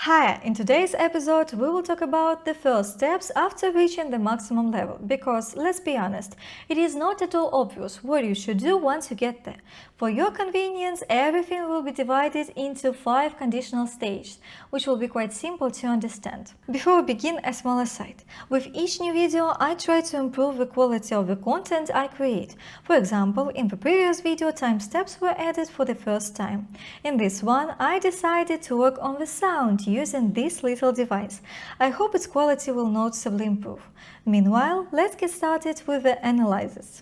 Hi, in today's episode we will talk about the first steps after reaching the maximum level, because let's be honest, it is not at all obvious what you should do once you get there. For your convenience, everything will be divided into 5 conditional stages, which will be quite simple to understand. Before we begin, a small aside. With each new video, I try to improve the quality of the content I create. For example, in the previous video, time steps were added for the first time. In this one, I decided to work on the sound using this little device. I hope its quality will noticeably improve. Meanwhile, let's get started with the analysis.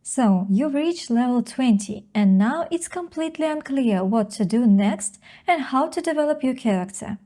So, you've reached level 20, and now it's completely unclear what to do next and how to develop your character.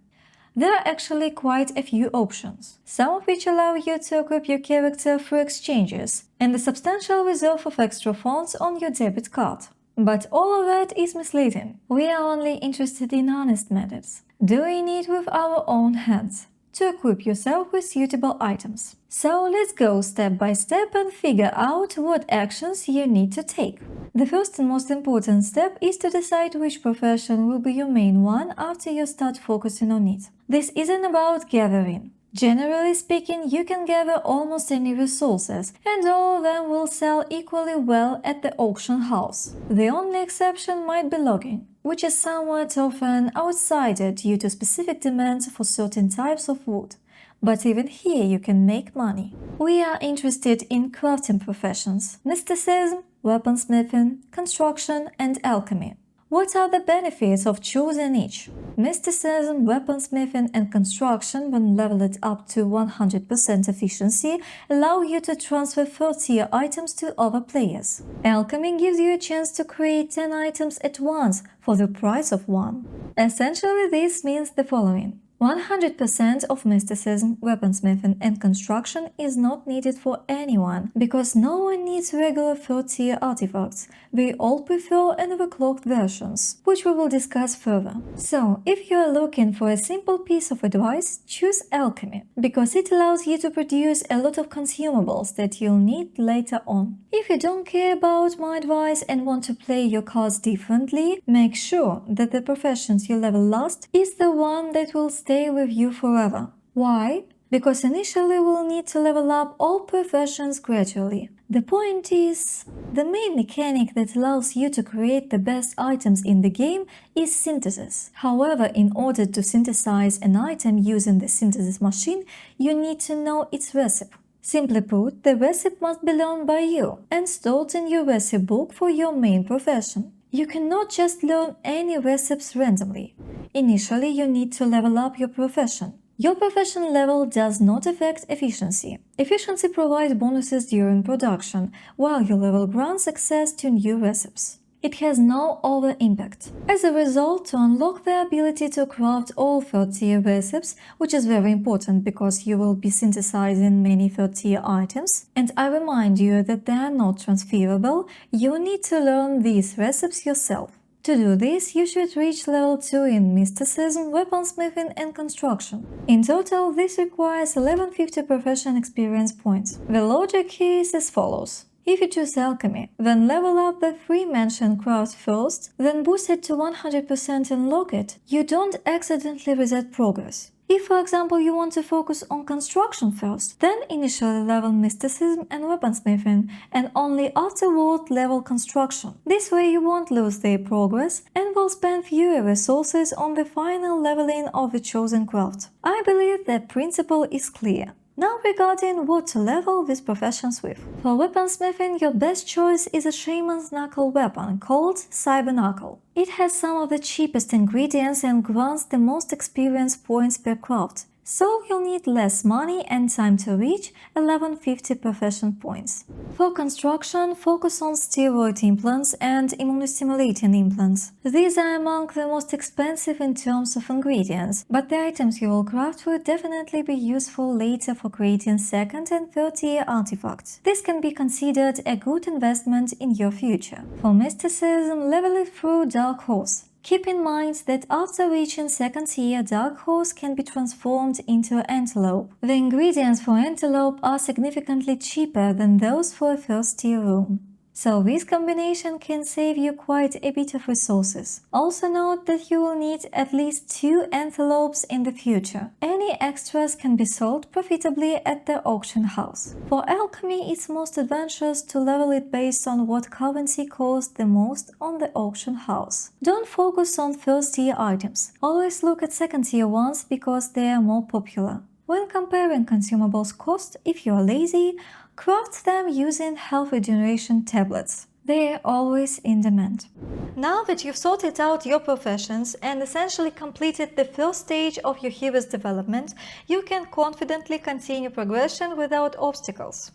There are actually quite a few options, some of which allow you to equip your character through exchanges and a substantial reserve of extra funds on your debit card. But all of that is misleading. We are only interested in honest methods, doing it with our own hands, to equip yourself with suitable items. So let's go step by step and figure out what actions you need to take. The first and most important step is to decide which profession will be your main one after you start focusing on it. This isn't about gathering. Generally speaking, you can gather almost any resources, and all of them will sell equally well at the auction house. The only exception might be logging, which is somewhat often outsider due to specific demands for certain types of wood. But even here you can make money. We are interested in crafting professions: mysticism, weaponsmithing, construction, and alchemy. What are the benefits of choosing each? Mysticism, weaponsmithing, and construction, when leveled up to 100% efficiency, allow you to transfer 3rd-tier items to other players. Alchemy gives you a chance to create 10 items at once for the price of 1. Essentially, this means the following. 100% of mysticism, weaponsmithing, and construction is not needed for anyone, because no one needs regular 3rd-tier artifacts. They all prefer overclocked versions, which we will discuss further. So, if you are looking for a simple piece of advice, choose alchemy, because it allows you to produce a lot of consumables that you'll need later on. If you don't care about my advice and want to play your cards differently, make sure that the professions you level last is the one that will stay with you forever. Why? Because initially we'll need to level up all professions gradually. The point is, the main mechanic that allows you to create the best items in the game is synthesis. However, in order to synthesize an item using the synthesis machine, you need to know its recipe. Simply put, the recipe must be learned by you and stored in your recipe book for your main profession. You cannot just learn any recipes randomly. Initially, you need to level up your profession. Your profession level does not affect efficiency. Efficiency provides bonuses during production, while your level grants access to new recipes. It has no other impact. As a result, to unlock the ability to craft all 3rd-tier recipes, which is very important because you will be synthesizing many 3rd-tier items, and I remind you that they are not transferable, you need to learn these recipes yourself. To do this, you should reach level 2 in mysticism, weaponsmithing, and construction. In total, this requires 1150 profession experience points. The logic here is as follows. If you choose alchemy, then level up the 3 mentioned crafts first, then boost it to 100% and lock it, you don't accidentally reset progress. If, for example, you want to focus on construction first, then initially level mysticism and weaponsmithing, and only afterward level construction. This way you won't lose their progress and will spend fewer resources on the final leveling of the chosen craft. I believe the principle is clear. Now regarding what to level these professions with. For weaponsmithing, your best choice is a shaman's knuckle weapon called Cyber Knuckle. It has some of the cheapest ingredients and grants the most experience points per craft, so you'll need less money and time to reach 1150 profession points. For construction, focus on steroid implants and immunostimulating implants. These are among the most expensive in terms of ingredients, but the items you will craft will definitely be useful later for creating 2nd and 3rd-tier artifacts. This can be considered a good investment in your future. For mysticism, level it through Dark Horse. Keep in mind that after reaching 2nd tier, Dark Horse can be transformed into Antelope. The ingredients for Antelope are significantly cheaper than those for a 1st tier rune. so this combination can save you quite a bit of resources. Also note that you will need at least 2 antelopes in the future. Any extras can be sold profitably at the auction house. For alchemy, it's most advantageous to level it based on what currency costs the most on the auction house. Don't focus on first tier items. Always look at second tier ones because they are more popular. When comparing consumables cost, if you are lazy, craft them using health regeneration tablets. They are always in demand. Now that you've sorted out your professions and essentially completed the first stage of your hero's development, you can confidently continue progression without obstacles.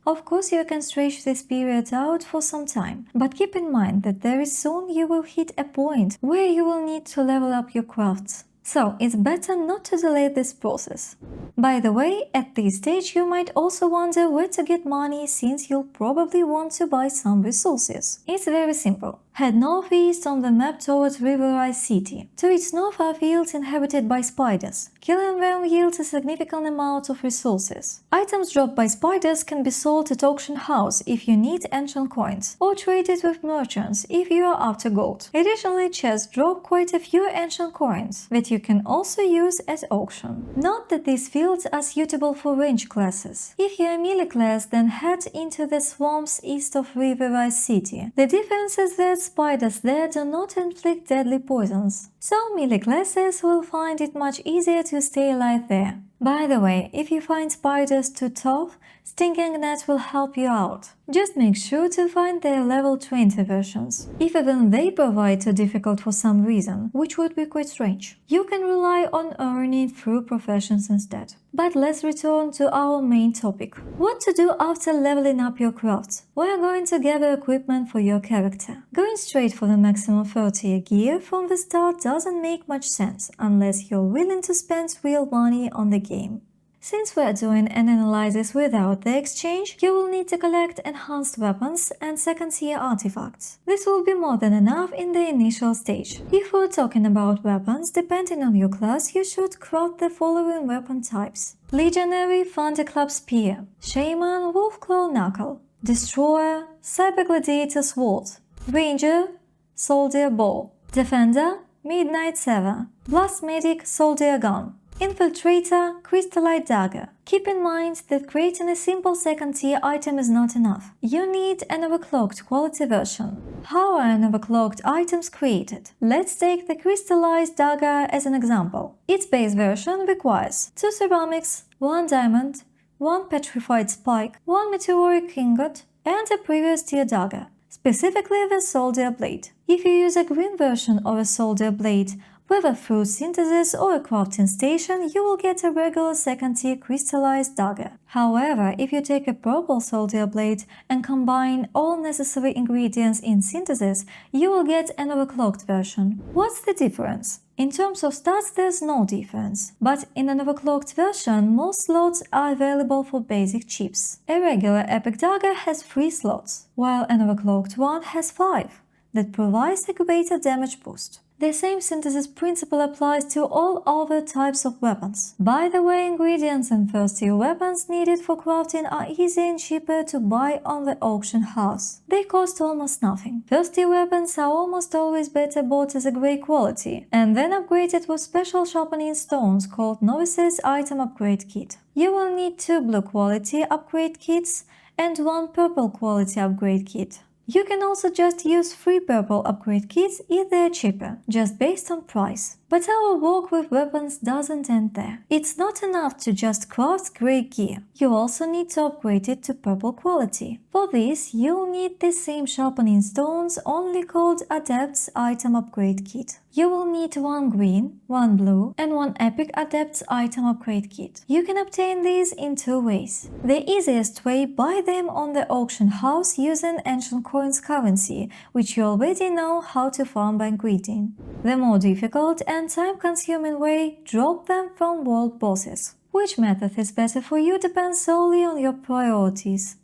Of course, you can stretch this period out for some time, but keep in mind that very soon you will hit a point where you will need to level up your crafts. So it's better not to delay this process. By the way, at this stage you might also wonder where to get money since you'll probably want to buy some resources. It's very simple. Head northeast on the map towards Riverrise City. To its north are fields inhabited by spiders. Killing them yields a significant amount of resources. Items dropped by spiders can be sold at auction house if you need ancient coins, or traded with merchants if you are after gold. Additionally, chests drop quite a few ancient coins that you can also use at auction. Note that these fields are suitable for range classes. If you are melee class, then head into the swamps east of Riverrise City. The difference is that spiders there do not inflict deadly poisons, so melee classes will find it much easier to stay alive there. By the way, if you find spiders too tough, Stinging Net will help you out. Just make sure to find their level 20 versions. If even they provide too difficult for some reason, which would be quite strange, you can rely on earning through professions instead. But let's return to our main topic. What to do after leveling up your crafts? We are going to gather equipment for your character. Going straight for the maximum 30 gear from the start doesn't make much sense unless you're willing to spend real money on the game. Since we are doing an analysis without the exchange, you will need to collect enhanced weapons and second-tier artifacts. This will be more than enough in the initial stage. If we're talking about weapons, depending on your class, you should craft the following weapon types: Legionary Thunderclap Spear, Shaman Wolfclaw Knuckle, Destroyer Cyber Gladiator Sword, Ranger Soldier Bow, Defender Midnight Saver, Blast Medic Soldier Gun, Infiltrator Crystallite Dagger. Keep in mind that creating a simple second-tier item is not enough. You need an overclocked quality version. How are an overclocked items created? Let's take the Crystallized Dagger as an example. Its base version requires 2 ceramics, 1 diamond, 1 petrified spike, 1 meteoric ingot, and a previous tier dagger, specifically the Soldier Blade. If you use a green version of a Soldier Blade, whether through synthesis or a crafting station, you will get a regular second-tier crystallized dagger. However, if you take a purple soldier blade and combine all necessary ingredients in synthesis, you will get an overclocked version. What's the difference? In terms of stats, there's no difference, but in an overclocked version, most slots are available for basic chips. A regular epic dagger has 3 slots, while an overclocked one has 5, that provides a greater damage boost. The same synthesis principle applies to all other types of weapons. By the way, ingredients and first-tier weapons needed for crafting are easier and cheaper to buy on the auction house. They cost almost nothing. First-tier weapons are almost always better bought as a grey quality, and then upgraded with special sharpening stones called Novice's Item Upgrade Kit. You will need 2 blue quality upgrade kits and 1 purple quality upgrade kit. You can also just use 3 purple upgrade kits if they are cheaper, just based on price. But our work with weapons doesn't end there. It's not enough to just craft great gear. You also need to upgrade it to purple quality. For this, you'll need the same sharpening stones, only called Adept's Item Upgrade Kit. You will need 1 green, 1 blue, and 1 epic Adept's Item Upgrade Kit. You can obtain these in 2 ways. The easiest way, buy them on the auction house using ancient coins currency, which you already know how to farm by greeting. The more difficult and time-consuming way, drop them from world bosses. Which method is better for you depends solely on your priorities.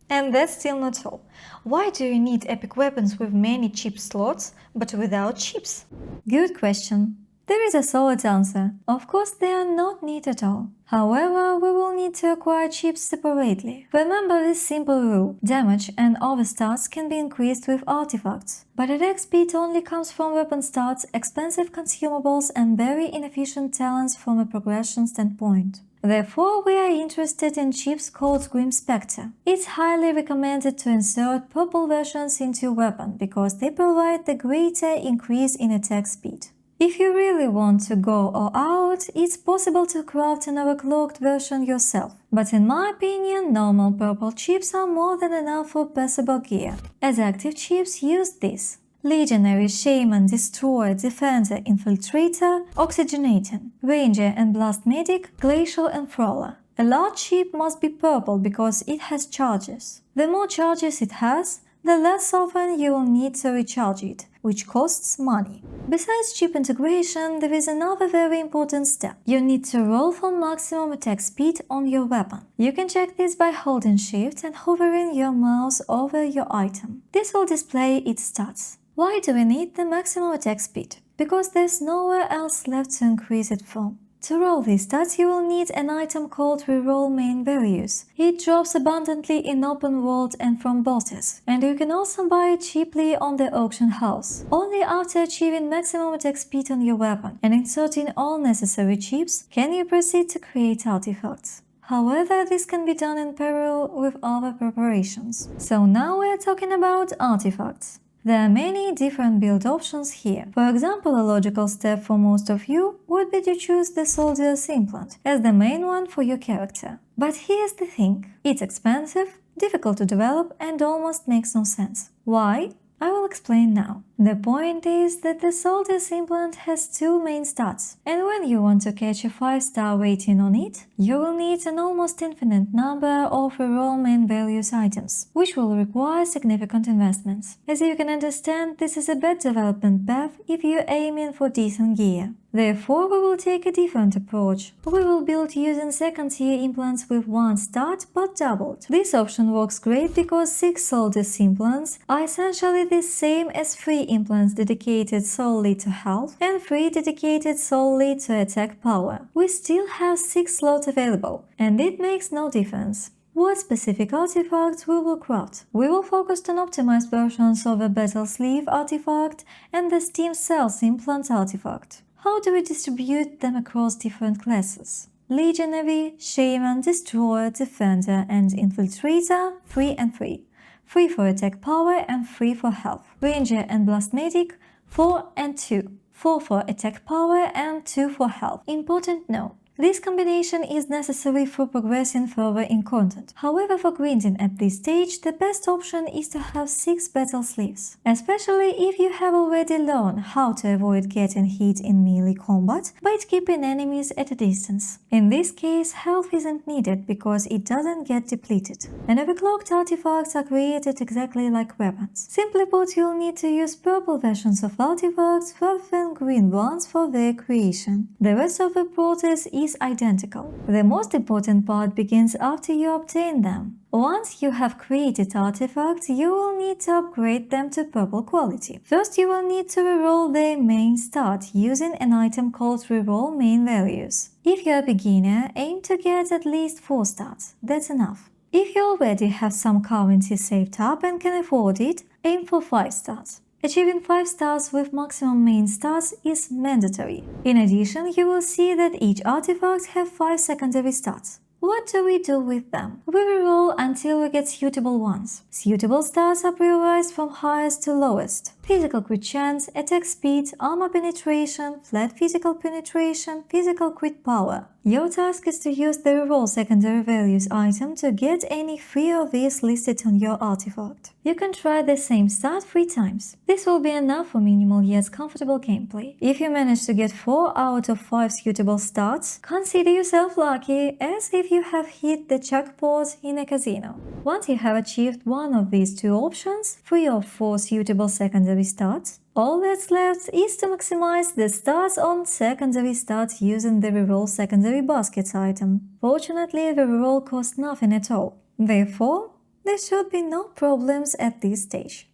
And that's still not all. Why do you need epic weapons with many chip slots, but without chips? Good question. There is a solid answer. Of course, they are not neat at all. However, we will need to acquire chips separately. Remember this simple rule: damage and overstats can be increased with artifacts, but attack speed only comes from weapon stats, expensive consumables, and very inefficient talents from a progression standpoint. Therefore, we are interested in chips called Grim Spectre. It's highly recommended to insert purple versions into your weapon because they provide the greater increase in attack speed. If you really want to go all out, it's possible to craft an overclocked version yourself. But in my opinion, normal purple chips are more than enough for passable gear. As active chips, use this: Legionary, Shaman, Destroyer, Defender, Infiltrator, Oxygenating, Ranger and Blast Medic, Glacial and Frawler. A large chip must be purple because it has charges. The more charges it has, the less often you will need to recharge it, which costs money. Besides chip integration, there is another very important step. You need to roll for maximum attack speed on your weapon. You can check this by holding Shift and hovering your mouse over your item. This will display its stats. Why do we need the maximum attack speed? Because there's nowhere else left to increase it from. To roll these stats, you will need an item called Reroll Main Values. It drops abundantly in open world and from bosses, and you can also buy it cheaply on the auction house. Only after achieving maximum attack speed on your weapon and inserting all necessary chips can you proceed to create artifacts. However, this can be done in parallel with other preparations. So now we're talking about artifacts. There are many different build options here. For example, a logical step for most of you would be to choose the Soldier's Implant as the main one for your character. But here's the thing: it's expensive, difficult to develop, and almost makes no sense. Why? I will explain now. The point is that the Soldier's Implant has two main stats, and when you want to catch a 5-star rating on it, you will need an almost infinite number of reroll main values items, which will require significant investments. As you can understand, this is a bad development path if you're aiming for decent gear. Therefore, we will take a different approach. We will build using second-tier implants with 1 stat but doubled. This option works great because 6 Soldier's implants are essentially the same as 3 implants dedicated solely to health and 3 dedicated solely to attack power. We still have 6 slots available, and it makes no difference what specific artifacts we will craft. We will focus on optimized versions of the Battle Sleeve artifact and the Steam Cells implant artifact. How do we distribute them across different classes? Legionary, Shaman, Destroyer, Defender, and Infiltrator, 3 and 3. 3 for attack power and 3 for health. Ranger and Blast Medic, 4 and 2. 4 for attack power and 2 for health. Important note: this combination is necessary for progressing further in content. However, for grinding at this stage, the best option is to have 6 battle sleeves, especially if you have already learned how to avoid getting hit in melee combat by keeping enemies at a distance. In this case, health isn't needed because it doesn't get depleted. And overclocked artifacts are created exactly like weapons. Simply put, you'll need to use purple versions of artifacts rather than green ones for their creation. The rest of the process is identical. The most important part begins after you obtain them. Once you have created artifacts, you will need to upgrade them to purple quality. First, you will need to reroll their main stat using an item called Reroll Main Values. If you're a beginner, aim to get at least 4 stats. That's enough. If you already have some currency saved up and can afford it, aim for 5 stars. Achieving 5 stars with maximum main stats is mandatory. In addition, you will see that each artifact have 5 secondary stats. What do we do with them? We reroll until we get suitable ones. Suitable stats are prioritized from highest to lowest. Physical crit chance, attack speed, armor penetration, flat physical penetration, physical crit power. Your task is to use the reroll secondary values item to get any 3 of these listed on your artifact. You can try the same stat 3 times. This will be enough for minimal yet comfortable gameplay. If you manage to get 4 out of 5 suitable stats, consider yourself lucky, as if you have hit the jackpot in a casino. Once you have achieved one of these 2 options, 3 or 4 suitable secondary stats, all that's left is to maximize the stats on secondary stats using the reroll secondary baskets item. Fortunately, the reroll costs nothing at all. Therefore, There should be no problems at this stage.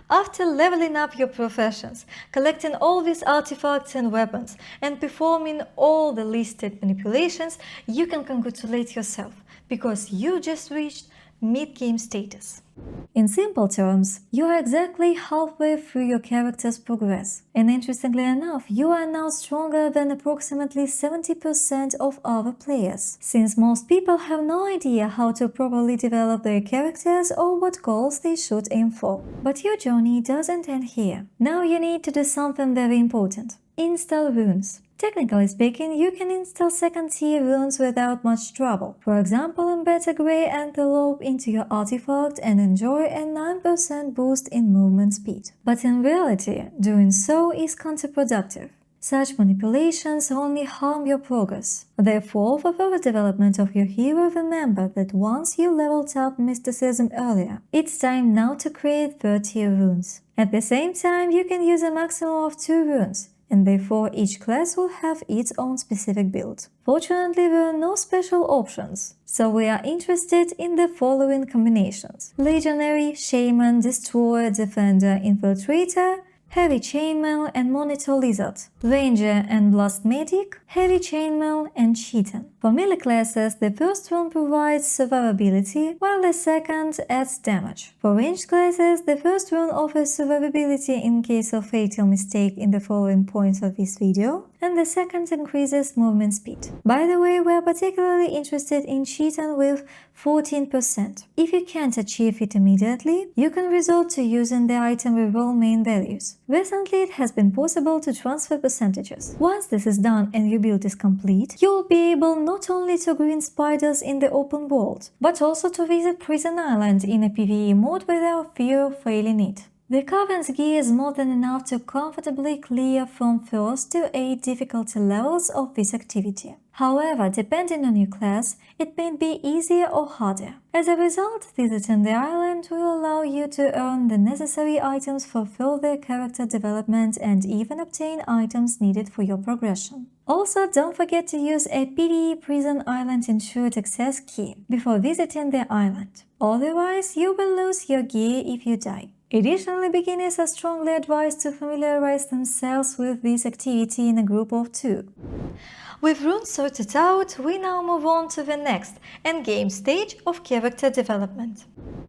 After leveling up your professions, collecting all these artifacts and weapons, and performing all the listed manipulations, you can congratulate yourself because you just reached mid-game status. In simple terms, you are exactly halfway through your character's progress, and interestingly enough, you are now stronger than approximately 70% of other players, since most people have no idea how to properly develop their characters or what goals they should aim for. But your journey doesn't end here. Now you need to do something very important. Install runes. Technically speaking, you can install second-tier runes without much trouble. For example, embed a grey antelope into your artifact and enjoy a 9% boost in movement speed. But in reality, doing so is counterproductive. Such manipulations only harm your progress. Therefore, for further development of your hero, remember that once you leveled up mysticism earlier, it's time now to create 3rd-tier runes. At the same time, you can use a maximum of 2 runes, and therefore each class will have its own specific build. Fortunately, there are no special options, so we are interested in the following combinations: Legionary, Shaman, Destroyer, Defender, Infiltrator, Heavy Chainmail and Monitor Lizard, Ranger and Blast Medic, Heavy Chainmail and Chitin. For melee classes, the first rune provides survivability, while the second adds damage. For ranged classes, the first rune offers survivability in case of fatal mistake in the following points of this video, and the second increases movement speed. By the way, we are particularly interested in Chitin with 14%. If you can't achieve it immediately, you can resort to using the item reroll main values. Recently, it has been possible to transfer percentages. Once this is done and your build is complete, you will be able not only to grind spiders in the open world, but also to visit Prison Island in a PvE mode without fear of failing it. The Coven's gear is more than enough to comfortably clear from 1st to 8 difficulty levels of this activity. However, depending on your class, it may be easier or harder. As a result, visiting the island will allow you to earn the necessary items for further character development and even obtain items needed for your progression. Also, don't forget to use a PvE Prison Island Insured Access key before visiting the island. Otherwise, you will lose your gear if you die. Additionally, beginners are strongly advised to familiarize themselves with this activity in a group of 2. With runes sorted out, we now move on to the next endgame stage of character development.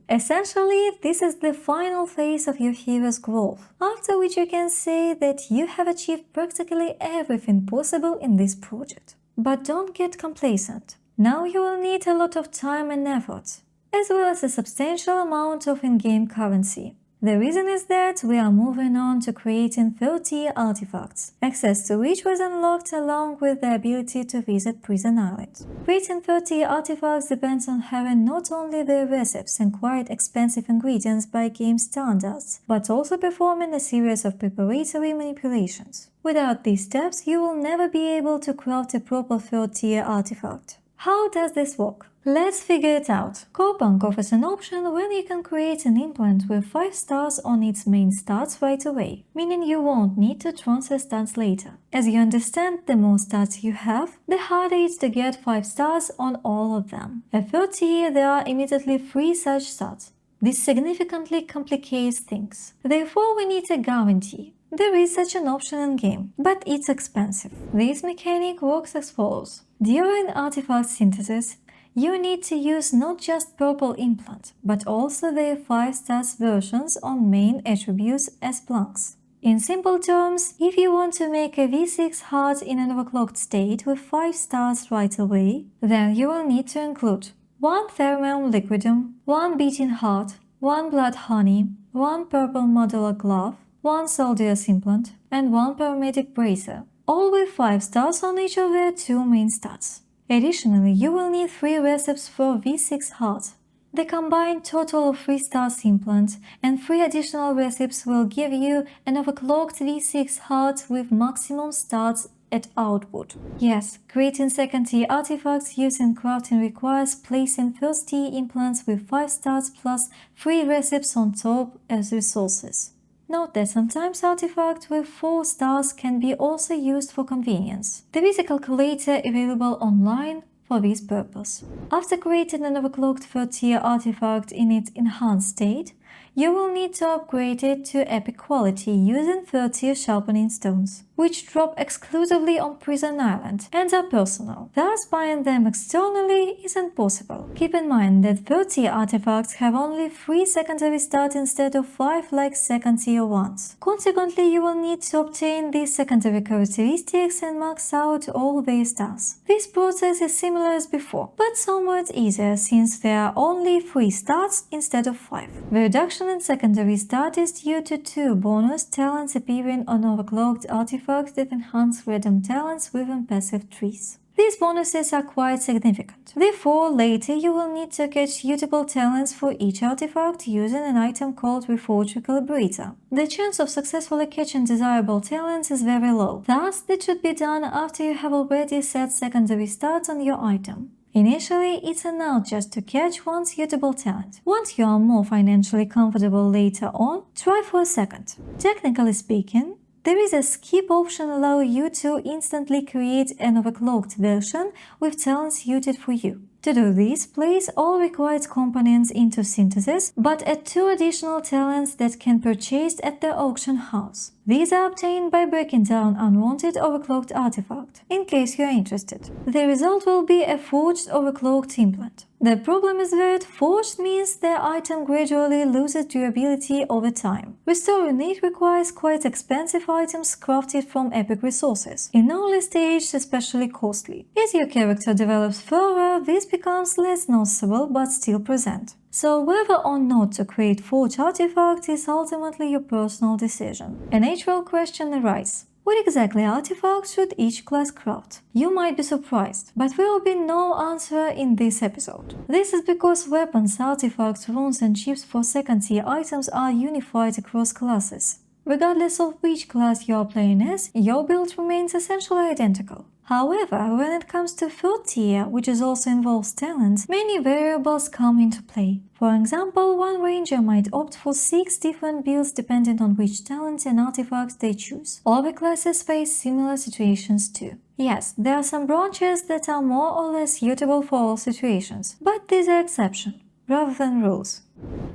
Essentially, this is the final phase of your hero's growth, after which you can say that you have achieved practically everything possible in this project. But don't get complacent. Now you will need a lot of time and effort, as well as a substantial amount of in-game currency. The reason is that we are moving on to creating 3rd-tier artifacts, access to which was unlocked along with the ability to visit Prison Island. Creating 3rd-tier artifacts depends on having not only the recipes and quite expensive ingredients by game standards, but also performing a series of preparatory manipulations. Without these steps, you will never be able to craft a proper 3rd-tier artifact. How does this work? Let's figure it out. Corepunk offers an option when you can create an implant with 5 stars on its main stats right away, meaning you won't need to transfer stats later. As you understand, the more stats you have, the harder it is to get 5 stars on all of them. At 3rd tier, there are immediately 3 such stats. This significantly complicates things. Therefore, we need a guarantee. There is such an option in-game, but it's expensive. This mechanic works as follows. During artifact synthesis, you need to use not just purple implant, but also their 5 stars versions on main attributes as blanks. In simple terms, if you want to make a V6 heart in an overclocked state with 5 stars right away, then you will need to include 1 Thermalum Liquidum, 1 Beating Heart, 1 Blood Honey, 1 Purple Modular Glove, 1 Soldier's Implant, and 1 Paramedic Bracer, all with 5 stars on each of their 2 main stats. Additionally, you will need 3 recipes for V6 Heart. The combined total of 3 stars implant and 3 additional recipes will give you an overclocked V6 Heart with maximum stats at output. Yes, creating 2nd tier artifacts using crafting requires placing 1st tier implants with 5 stars plus 3 recipes on top as resources. Note that sometimes artifacts with 4 stars can be also used for convenience. There is a calculator available online for this purpose. After creating an overclocked 3rd-tier artifact in its enhanced state, you will need to upgrade it to epic quality using 3rd-tier sharpening stones, which drop exclusively on Prison Island and are personal. Thus, buying them externally isn't possible. Keep in mind that 3rd-tier artifacts have only 3 secondary stats instead of 5 like 2nd-tier ones. Consequently, you will need to obtain these secondary characteristics and max out all their stars. This process is similar as before, but somewhat easier since there are only 3 stats instead of 5. The reduction in secondary stat is due to 2 bonus talents appearing on overclocked artifacts that enhance random talents within passive trees. These bonuses are quite significant. Therefore, later you will need to catch suitable talents for each artifact using an item called Reforger Calibrator. The chance of successfully catching desirable talents is very low, thus that should be done after you have already set secondary stats on your item. Initially, it's enough just to catch one suitable talent. Once you are more financially comfortable later on, try for a second. Technically speaking, there is a skip option allowing you to instantly create an overclocked version with talents suited for you. To do this, place all required components into synthesis, but add 2 additional talents that can be purchased at the auction house. These are obtained by breaking down unwanted overclocked artifact, in case you are interested. The result will be a forged overclocked implant. The problem is that forged means the item gradually loses durability over time. Restoring it requires quite expensive items crafted from epic resources, in early stage especially costly. As your character develops further, this becomes less noticeable but still present. So whether or not to create forged artifacts is ultimately your personal decision. A natural question arises. What exactly artifacts should each class craft? You might be surprised, but there will be no answer in this episode. This is because weapons, artifacts, runes and chips for 2nd-tier items are unified across classes. Regardless of which class you are playing as, your build remains essentially identical. However, when it comes to 3rd tier, which also involves talents, many variables come into play. For example, one ranger might opt for 6 different builds depending on which talents and artifacts they choose. Other classes face similar situations too. Yes, there are some branches that are more or less suitable for all situations, but these are exceptions rather than rules.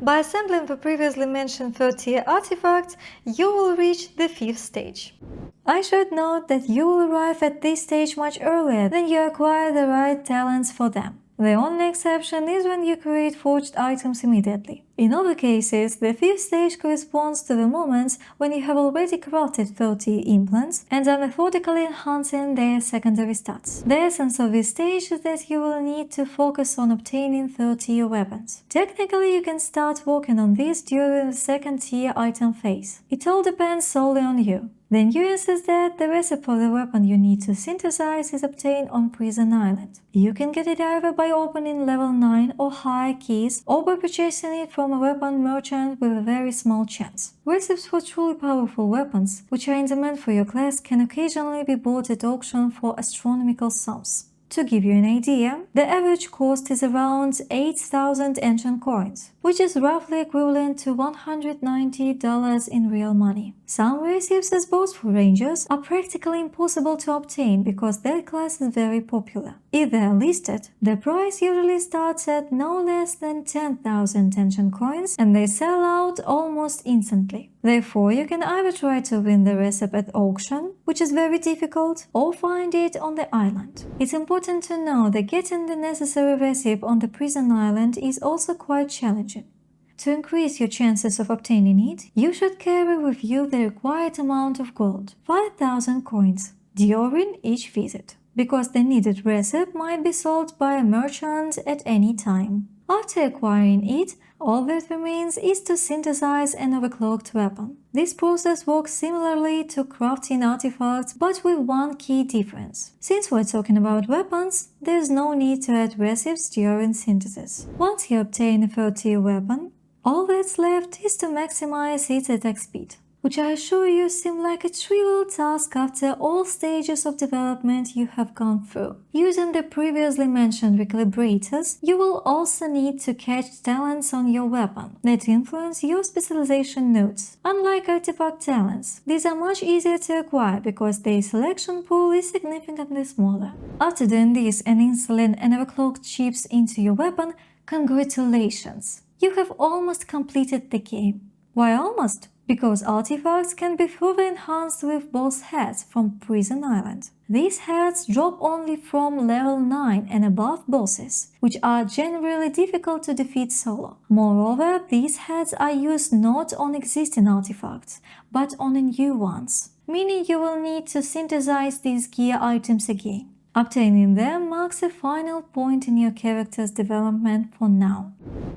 By assembling the previously mentioned 3rd tier artifacts, you will reach the 5th stage. I should note that you will arrive at this stage much earlier than you acquire the right talents for them. The only exception is when you create forged items immediately. In other cases, the 5th stage corresponds to the moments when you have already crafted 3rd tier implants and are methodically enhancing their secondary stats. The essence of this stage is that you will need to focus on obtaining 3rd tier weapons. Technically, you can start working on this during the 2nd tier item phase. It all depends solely on you. The nuance is that the recipe for the weapon you need to synthesize is obtained on Prison Island. You can get it either by opening level 9 or higher keys or by purchasing it from a weapon merchant with a very small chance. Recipes for truly powerful weapons, which are in demand for your class, can occasionally be bought at auction for astronomical sums. To give you an idea, the average cost is around 8,000 ancient coins, which is roughly equivalent to $190 in real money. Some recipes, as both for rangers, are practically impossible to obtain because their class is very popular. If they are listed, the price usually starts at no less than 10,000 ancient coins and they sell out almost instantly. Therefore, you can either try to win the recipe at auction, which is very difficult, or find it on the island. It's important to know that getting the necessary recipe on the Prison Island is also quite challenging. To increase your chances of obtaining it, you should carry with you the required amount of gold, 5,000 coins, during each visit, because the needed recipe might be sold by a merchant at any time. After acquiring it, all that remains is to synthesize an overclocked weapon. This process works similarly to crafting artifacts, but with one key difference. Since we're talking about weapons, there's no need to add recipes during synthesis. Once you obtain a 3rd tier weapon, all that's left is to maximize its attack speed. which I assure you seem like a trivial task after all stages of development you have gone through. Using the previously mentioned recalibrators, you will also need to catch talents on your weapon that influence your specialization nodes. Unlike artifact talents, these are much easier to acquire because their selection pool is significantly smaller. After doing this and installing an overclocked chips into your weapon, congratulations! You have almost completed the game. Why almost? Because artifacts can be further enhanced with boss heads from Prison Island. These heads drop only from level 9 and above bosses, which are generally difficult to defeat solo. Moreover, these heads are used not on existing artifacts, but on new ones, meaning you will need to synthesize these gear items again. Obtaining them marks a final point in your character's development for now.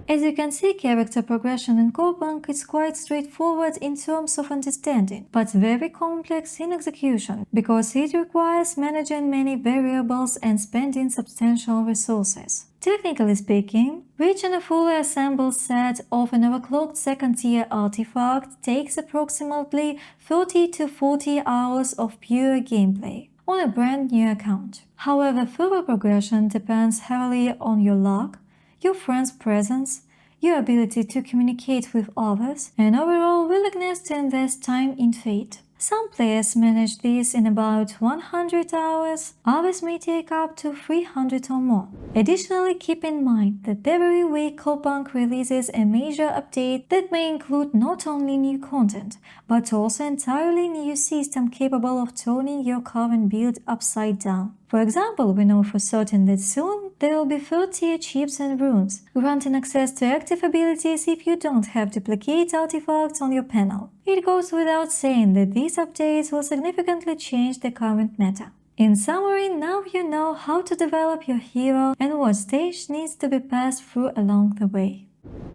As you can see, character progression in Corepunk is quite straightforward in terms of understanding, but very complex in execution, because it requires managing many variables and spending substantial resources. Technically speaking, reaching a fully assembled set of an overclocked second-tier artifact takes approximately 30 to 40 hours of pure gameplay on a brand new account. However, further progression depends heavily on your luck, your friend's presence, your ability to communicate with others, and overall willingness to invest time into it. Some players manage this in about 100 hours, others may take up to 300 or more. Additionally, keep in mind that every week Corepunk releases a major update that may include not only new content, but also entirely new system capable of turning your current build upside down. For example, we know for certain that soon there will be third-tier chips and runes, granting access to active abilities if you don't have duplicate artifacts on your panel. It goes without saying that these updates will significantly change the current meta. In summary, now you know how to develop your hero and what stage needs to be passed through along the way.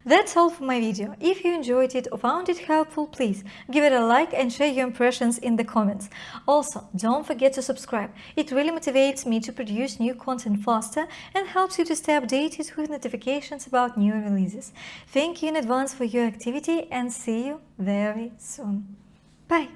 That's all for my video. If you enjoyed it or found it helpful, please give it a like and share your impressions in the comments. Also, don't forget to subscribe. It really motivates me to produce new content faster and helps you to stay updated with notifications about new releases. Thank you in advance for your activity and see you very soon. Bye!